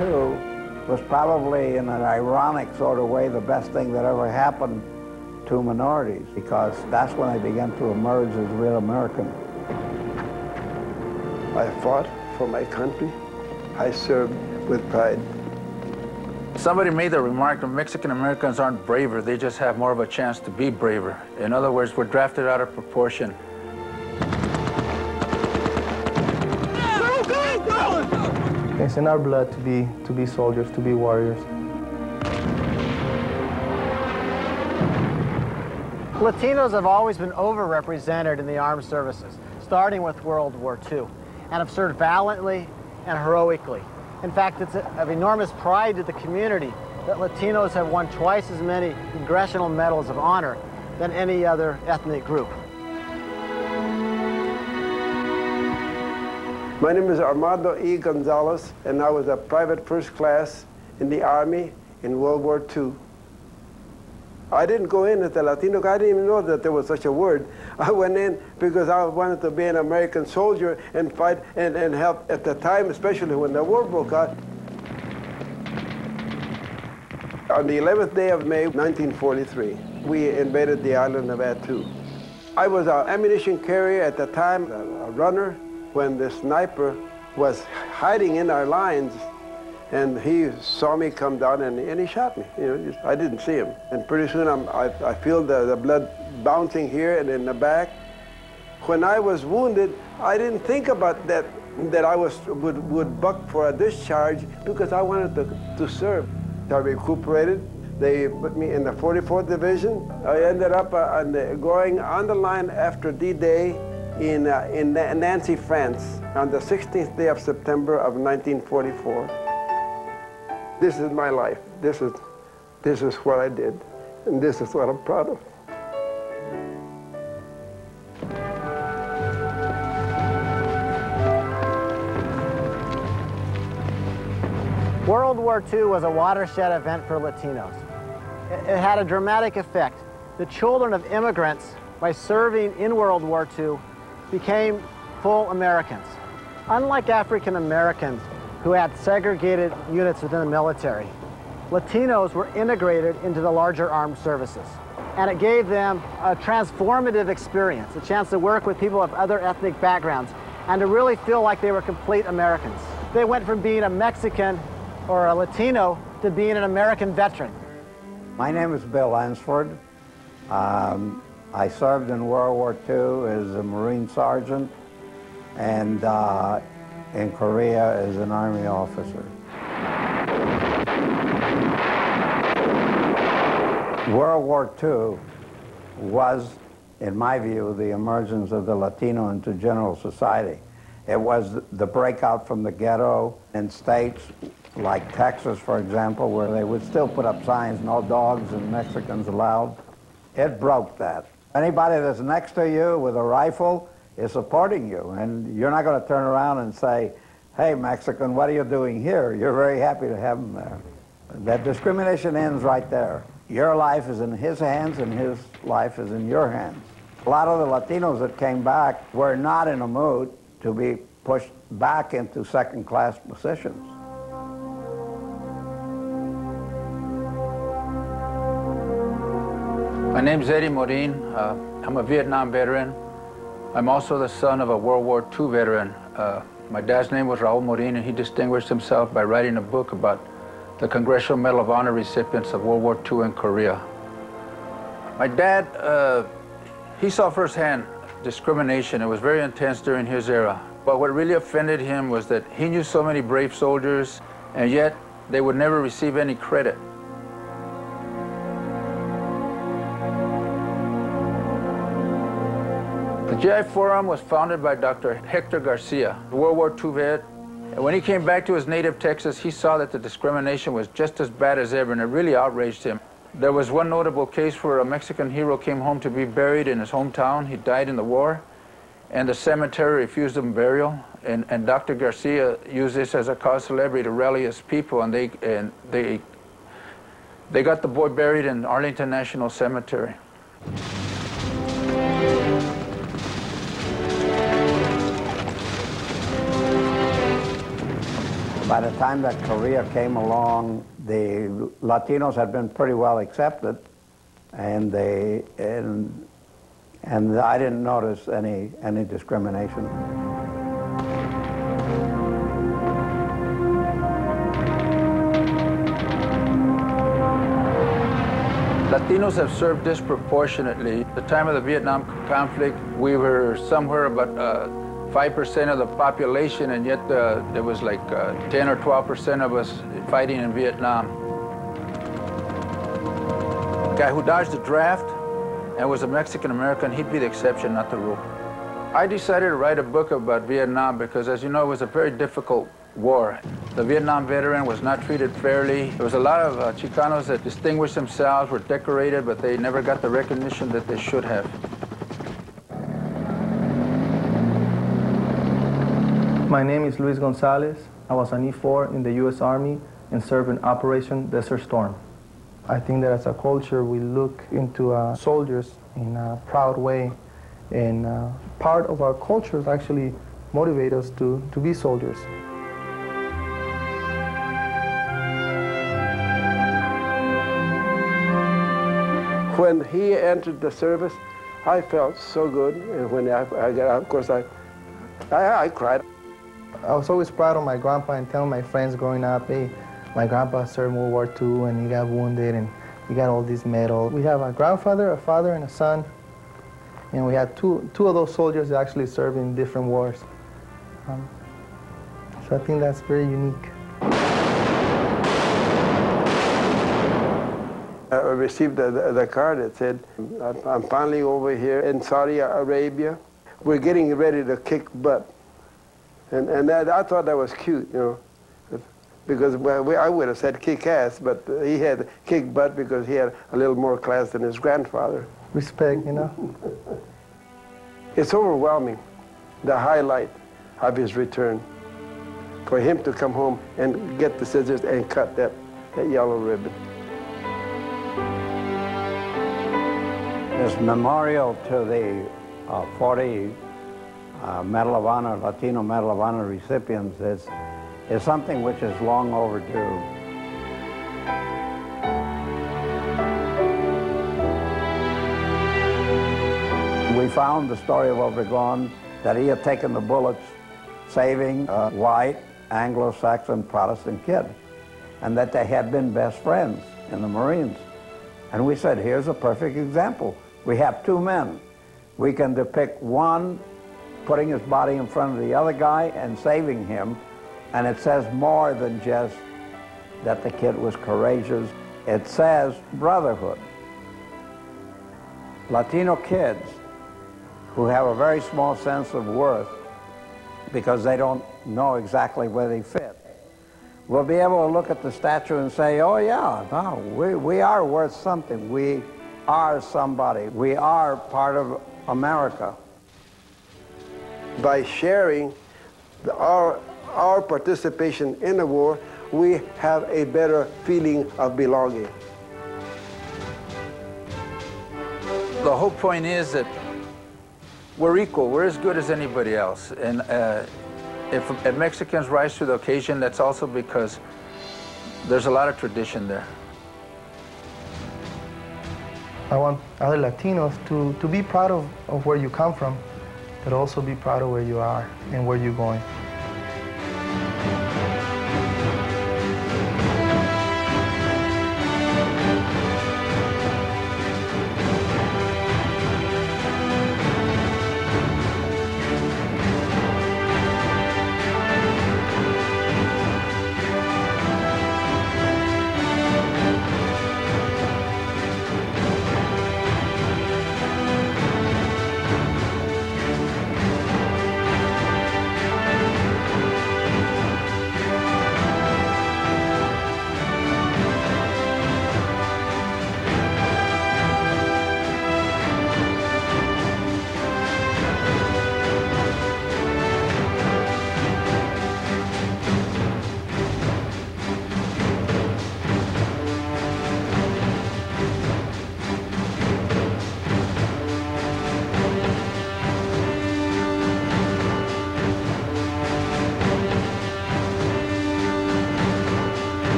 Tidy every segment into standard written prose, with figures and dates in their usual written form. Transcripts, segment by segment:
II was probably, in an ironic sort of way, the best thing that ever happened to minorities, because that's when they began to emerge as real Americans. I fought for my country. I served with pride. Somebody made the remark that Mexican Americans aren't braver, they just have more of a chance to be braver. In other words, we're drafted out of proportion. It's in our blood to be soldiers, to be warriors. Latinos have always been overrepresented in the armed services, starting with World War II, and have served valiantly and heroically. In fact, it's of enormous pride to the community that Latinos have won twice as many Congressional Medals of Honor than any other ethnic group. My name is Armando E. Gonzalez, and I was a private first class in the Army in World War II. I didn't go in as a Latino. I didn't even know that there was such a word. I went in because I wanted to be an American soldier and fight and help at the time, especially when the war broke out. On the 11th day of May, 1943, we invaded the island of Attu. I was an ammunition carrier at the time, a runner, when the sniper was hiding in our lines. And he saw me come down and he shot me. You know, I didn't see him. And pretty soon I feel the blood bouncing here and in the back. When I was wounded, I didn't think about that I would buck for a discharge because I wanted to serve. I recuperated. They put me in the 44th Division. I ended up going on the line after D-Day in Nancy, France, on the 16th day of September of 1944. This is my life. This is what I did, and this is what I'm proud of. World War II was a watershed event for Latinos. It had a dramatic effect. The children of immigrants, by serving in World War II, became full Americans. Unlike African Americans, who had segregated units within the military, Latinos were integrated into the larger armed services. And it gave them a transformative experience, a chance to work with people of other ethnic backgrounds and to really feel like they were complete Americans. They went from being a Mexican or a Latino to being an American veteran. My name is Bill Lansford. I served in World War II as a Marine sergeant and in Korea as an Army officer. World War II was, in my view, the emergence of the Latino into general society. It was the breakout from the ghetto in states like Texas, for example, where they would still put up signs, no dogs and Mexicans allowed. It broke that. Anybody that's next to you with a rifle is supporting you, and you're not going to turn around and say, hey, Mexican, what are you doing here? You're very happy to have him there. That discrimination ends right there. Your life is in his hands, and his life is in your hands. A lot of the Latinos that came back were not in a mood to be pushed back into second-class positions. My name's Eddie Morin. I'm a Vietnam veteran. I'm also the son of a World War II veteran. My dad's name was Raul Morin, and he distinguished himself by writing a book about the Congressional Medal of Honor recipients of World War II in Korea. My dad, he saw firsthand discrimination. It was very intense during his era. But what really offended him was that he knew so many brave soldiers, and yet they would never receive any credit. The GI Forum was founded by Dr. Hector Garcia, a World War II vet. And when he came back to his native Texas, he saw that the discrimination was just as bad as ever, and it really outraged him. There was one notable case where a Mexican hero came home to be buried in his hometown. He died in the war, and the cemetery refused him burial. And Dr. Garcia used this as a cause celebre to rally his people, and they got the boy buried in Arlington National Cemetery. By the time that Korea came along, the Latinos had been pretty well accepted, and I didn't notice any discrimination. Latinos have served disproportionately. At the time of the Vietnam conflict, we were somewhere about 5% of the population, and yet there was like 10 or 12% of us fighting in Vietnam. The guy who dodged the draft and was a Mexican-American, he'd be the exception, not the rule. I decided to write a book about Vietnam because, as you know, it was a very difficult war. The Vietnam veteran was not treated fairly. There was a lot of Chicanos that distinguished themselves, were decorated, but they never got the recognition that they should have. My name is Luis Gonzalez. I was an E4 in the U.S. Army and served in Operation Desert Storm. I think that as a culture, we look into soldiers in a proud way, and part of our culture actually motivate us to be soldiers. When he entered the service, I felt so good, and when I got out, of course, I cried. I was always proud of my grandpa and telling my friends growing up, hey, my grandpa served World War II and he got wounded and he got all these medals. We have a grandfather, a father, and a son, and we had two of those soldiers that actually served in different wars. So I think that's very unique. I received the card that said, I'm finally over here in Saudi Arabia. We're getting ready to kick butt. And I thought that was cute, you know, because I would have said kick ass, but he had kick butt because he had a little more class than his grandfather. Respect, you know. It's overwhelming, the highlight of his return, for him to come home and get the scissors and cut that yellow ribbon. This memorial to the 40 Medal of Honor, Latino Medal of Honor recipients is something which is long overdue. We found the story of Obregón, that he had taken the bullets saving a white Anglo-Saxon Protestant kid, and that they had been best friends in the Marines. And we said, here's a perfect example. We have two men. We can depict one putting his body in front of the other guy and saving him, and it says more than just that the kid was courageous. It says brotherhood. Latino kids who have a very small sense of worth because they don't know exactly where they fit will be able to look at the statue and say, oh yeah, no, we are worth something. We are somebody. We are part of America. By sharing our participation in the war, we have a better feeling of belonging. The whole point is that we're equal. We're as good as anybody else. And if Mexicans rise to the occasion, that's also because there's a lot of tradition there. I want other Latinos to be proud of where you come from, but also be proud of where you are and where you're going.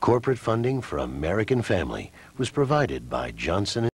Corporate funding for American Family was provided by Johnson